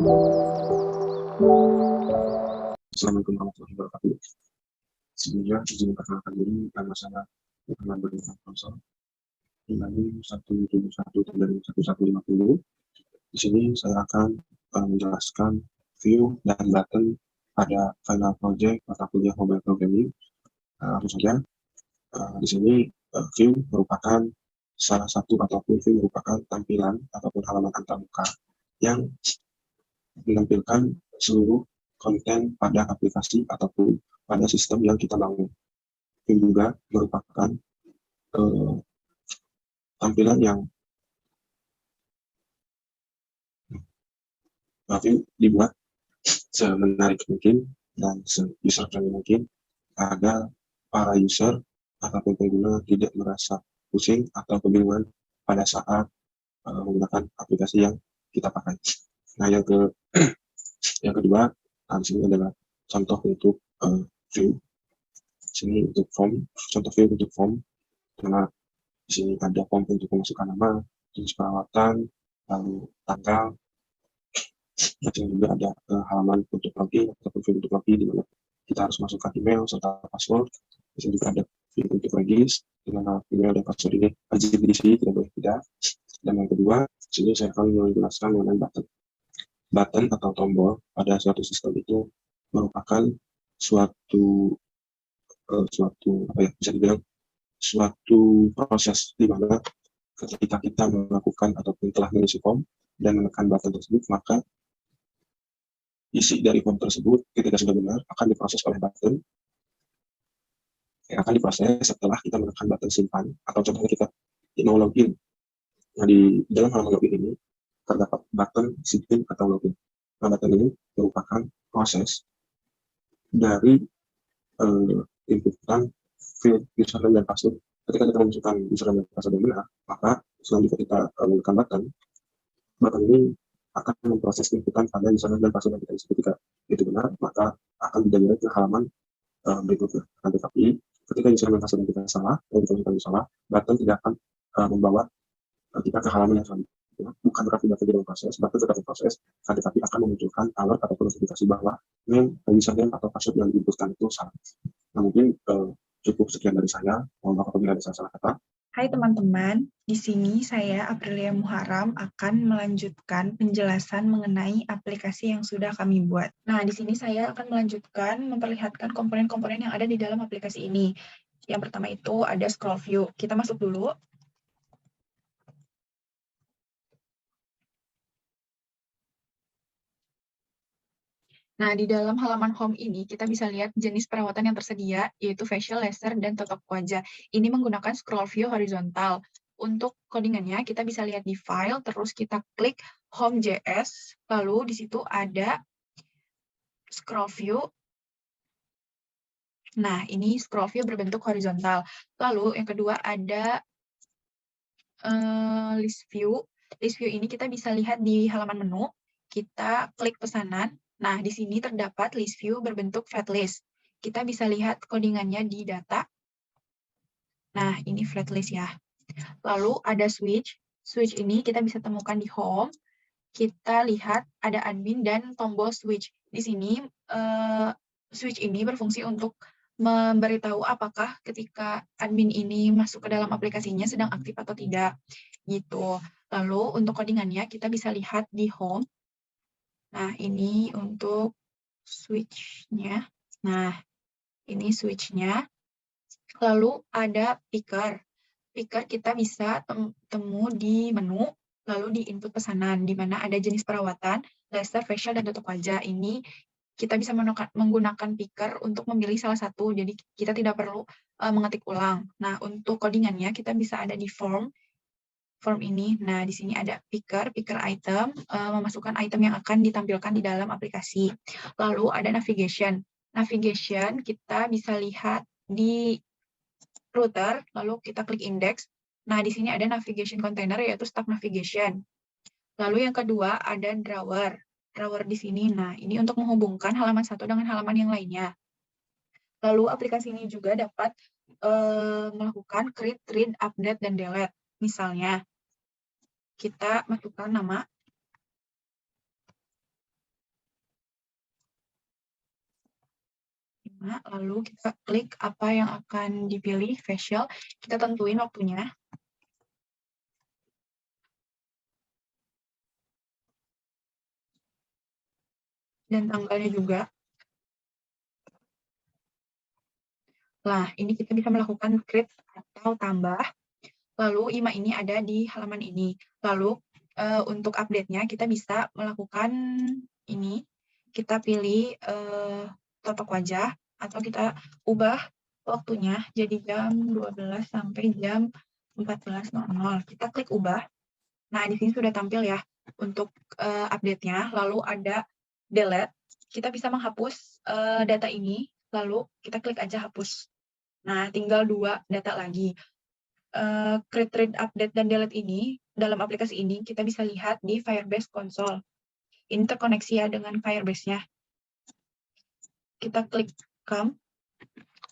Assalamualaikum warahmatullahi wabarakatuh. Sebelumnya izin perkenalkan diri, nama saya Muhammad Bernifan Konsol. Kembali 171/1150. Di sini saya akan menjelaskan view dan button pada final project mata kuliah mobile programming. Langsung saja, di sini view merupakan salah satu ataupun view merupakan tampilan ataupun halaman antarmuka yang menampilkan seluruh konten pada aplikasi ataupun pada sistem yang kita bangun. View juga merupakan tampilan yang view dibuat semenarik mungkin dan se-user friendly mungkin agar para user ataupun pengguna tidak merasa pusing atau kebingungan pada saat menggunakan aplikasi yang kita pakai. Nah, yang kedua, di sini adalah contoh untuk view. Di sini untuk form, contoh view untuk form, karena di sini ada form untuk memasukkan nama, jenis perawatan, lalu tanggal. Di sini juga ada halaman untuk login ataupun view untuk login di mana kita harus masukkan email serta password. Di sini juga ada view untuk regis, di mana email dan password ini wajib diisi, tidak boleh tidak. Dan yang kedua, di sini saya akan menjelaskan mengenai button. Button atau tombol pada suatu sistem itu merupakan suatu bisa dibilang suatu proses di mana ketika kita melakukan ataupun telah mengisi form dan menekan button tersebut, maka isi dari form tersebut ketika sudah benar akan diproses oleh button yang akan diproses setelah kita menekan button simpan atau contohnya kita mau login. Nah, di dalam halaman login ini terdapat button sign atau login. Nah, button ini merupakan proses dari inputan field username dan password. Ketika kita memasukkan username dan password yang benar, maka selanjutnya kita menekan button ini akan memproses inputan pada username dan password yang kita isi. Ketika itu benar, maka akan dijalurkan ke halaman berikutnya. Nah, tetapi ketika username dan password yang kita salah, button tidak akan membawa kita ke halaman yang selanjutnya. Bukan berarti button tidak memproses, button tetap memproses, tetapi akan memunculkan alert ataupun notifikasi bahwa username atau password yang diinputkan itu salah. Nah, mungkin cukup sekian dari saya. Mohon maaf apabila ada salah kata. Hai teman-teman, di sini saya Aprilia Muharam akan melanjutkan penjelasan mengenai aplikasi yang sudah kami buat. Nah, di sini saya akan melanjutkan memperlihatkan komponen-komponen yang ada di dalam aplikasi ini. Yang pertama itu ada scroll view. Kita masuk dulu. Nah, di dalam halaman home ini, kita bisa lihat jenis perawatan yang tersedia, yaitu facial, laser, dan totok wajah. Ini menggunakan scroll view horizontal. Untuk codingannya, kita bisa lihat di file, terus kita klik home.js, lalu di situ ada scroll view. Nah, ini scroll view berbentuk horizontal. Lalu, yang kedua ada list view. List view ini kita bisa lihat di halaman menu, kita klik pesanan. Nah, di sini terdapat list view berbentuk flat list. Kita bisa lihat codingannya di data. Nah, ini flat list ya. Lalu ada switch. Switch ini kita bisa temukan di home. Kita lihat ada admin dan tombol switch. Di sini switch ini berfungsi untuk memberitahu apakah ketika admin ini masuk ke dalam aplikasinya sedang aktif atau tidak. Gitu. Lalu untuk codingannya kita bisa lihat di home. Nah, ini untuk switch-nya. Nah, ini switch-nya. Lalu ada picker. Picker kita bisa temu di menu, lalu di input pesanan, di mana ada jenis perawatan, laser, facial, dan totok wajah. Ini kita bisa menggunakan picker untuk memilih salah satu, jadi kita tidak perlu mengetik ulang. Nah, untuk codingannya kita bisa ada di form ini. Nah, di sini ada picker item, memasukkan item yang akan ditampilkan di dalam aplikasi. Lalu ada navigation. Navigation kita bisa lihat di router, lalu kita klik index. Nah, di sini ada navigation container, yaitu stack navigation. Lalu yang kedua ada drawer. Drawer di sini, nah ini untuk menghubungkan halaman satu dengan halaman yang lainnya. Lalu aplikasi ini juga dapat melakukan create, read, update, dan delete. Misalnya, kita masukkan nama. 5, lalu kita klik apa yang akan dipilih, facial, kita tentuin waktunya. Dan tanggalnya juga. Nah, ini kita bisa melakukan create atau tambah. Lalu IMA ini ada di halaman ini. Lalu untuk update-nya kita bisa melakukan ini. Kita pilih totok wajah atau kita ubah waktunya jadi jam 12 sampai jam 14.00. Kita klik ubah. Nah, di sini sudah tampil ya untuk update-nya. Lalu ada delete. Kita bisa menghapus data ini, lalu kita klik aja hapus. Nah, tinggal 2 data lagi. Create, read, update, dan delete ini, dalam aplikasi ini, kita bisa lihat di Firebase Console. Ini terkoneksi ya dengan Firebase-nya. Kita klik come,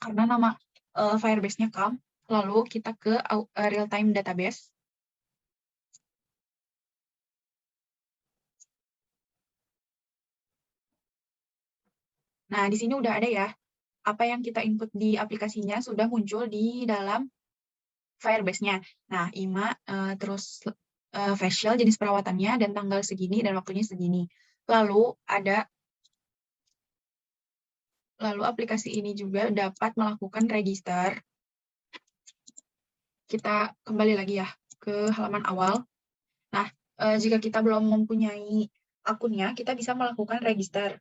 karena nama Firebase-nya come, lalu kita ke real-time database. Nah, di sini udah ada ya, apa yang kita input di aplikasinya sudah muncul di dalam Firebase-nya. Nah, IMA, terus facial, jenis perawatannya, dan tanggal segini, dan waktunya segini. Lalu aplikasi ini juga dapat melakukan register. Kita kembali lagi ya ke halaman awal. Nah, jika kita belum mempunyai akunnya, kita bisa melakukan register.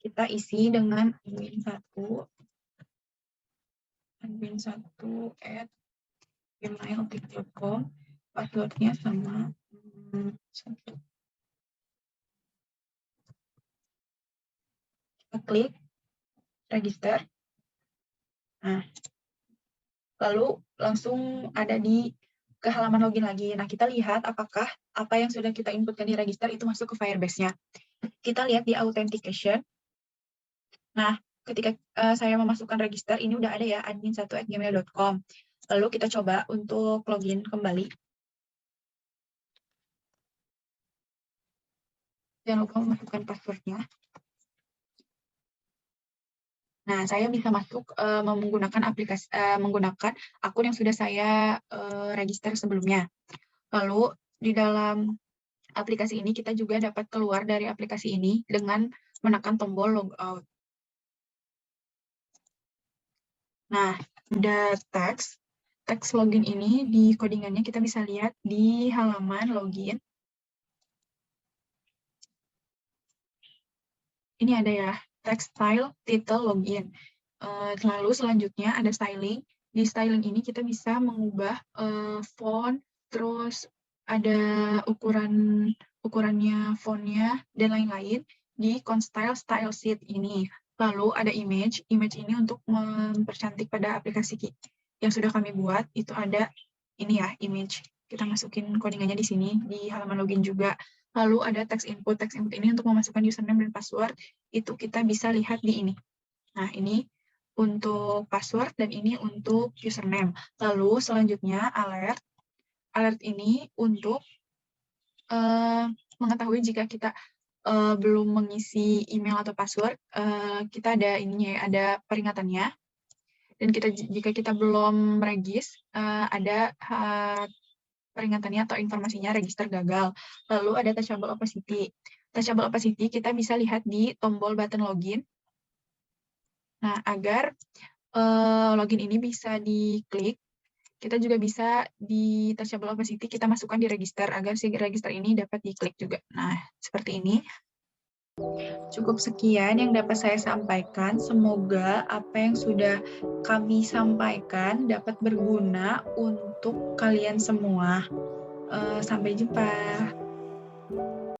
Kita isi dengan admin1@gmail.com, passwordnya sama 1. Kita klik register. Nah, lalu langsung ada ke halaman login lagi. Nah, kita lihat apakah apa yang sudah kita inputkan di register itu masuk ke Firebase-nya. Kita lihat di authentication. Nah, ketika saya memasukkan register, ini udah ada ya, admin1@gmail.com. Lalu kita coba untuk login kembali. Jangan lupa memasukkan password-nya. Nah, saya bisa masuk menggunakan akun yang sudah saya register sebelumnya. Lalu di dalam aplikasi ini kita juga dapat keluar dari aplikasi ini dengan menekan tombol logout. Nah, ada teks login ini di codingannya kita bisa lihat di halaman login. Ini ada ya, text style, title, login. Lalu selanjutnya ada styling. Di styling ini kita bisa mengubah font, terus ada ukurannya, fontnya, dan lain-lain di Constyle Style Sheet ini. Lalu ada image ini untuk mempercantik pada aplikasi yang sudah kami buat, itu ada ini ya, image. Kita masukin codingannya di sini, di halaman login juga. Lalu ada text input ini untuk memasukkan username dan password, itu kita bisa lihat di ini. Nah, ini untuk password dan ini untuk username. Lalu selanjutnya alert ini untuk mengetahui jika kita belum mengisi email atau password, kita ada ininya ya, ada peringatannya. Dan jika kita belum regis, ada peringatannya atau informasinya register gagal. Lalu ada touchable opacity. Touchable opacity kita bisa lihat di tombol button login. Nah, agar login ini bisa diklik, kita juga bisa di touchable opacity kita masukkan di register agar si register ini dapat diklik juga. Nah, seperti ini. Cukup sekian yang dapat saya sampaikan. Semoga apa yang sudah kami sampaikan dapat berguna untuk kalian semua. Sampai jumpa.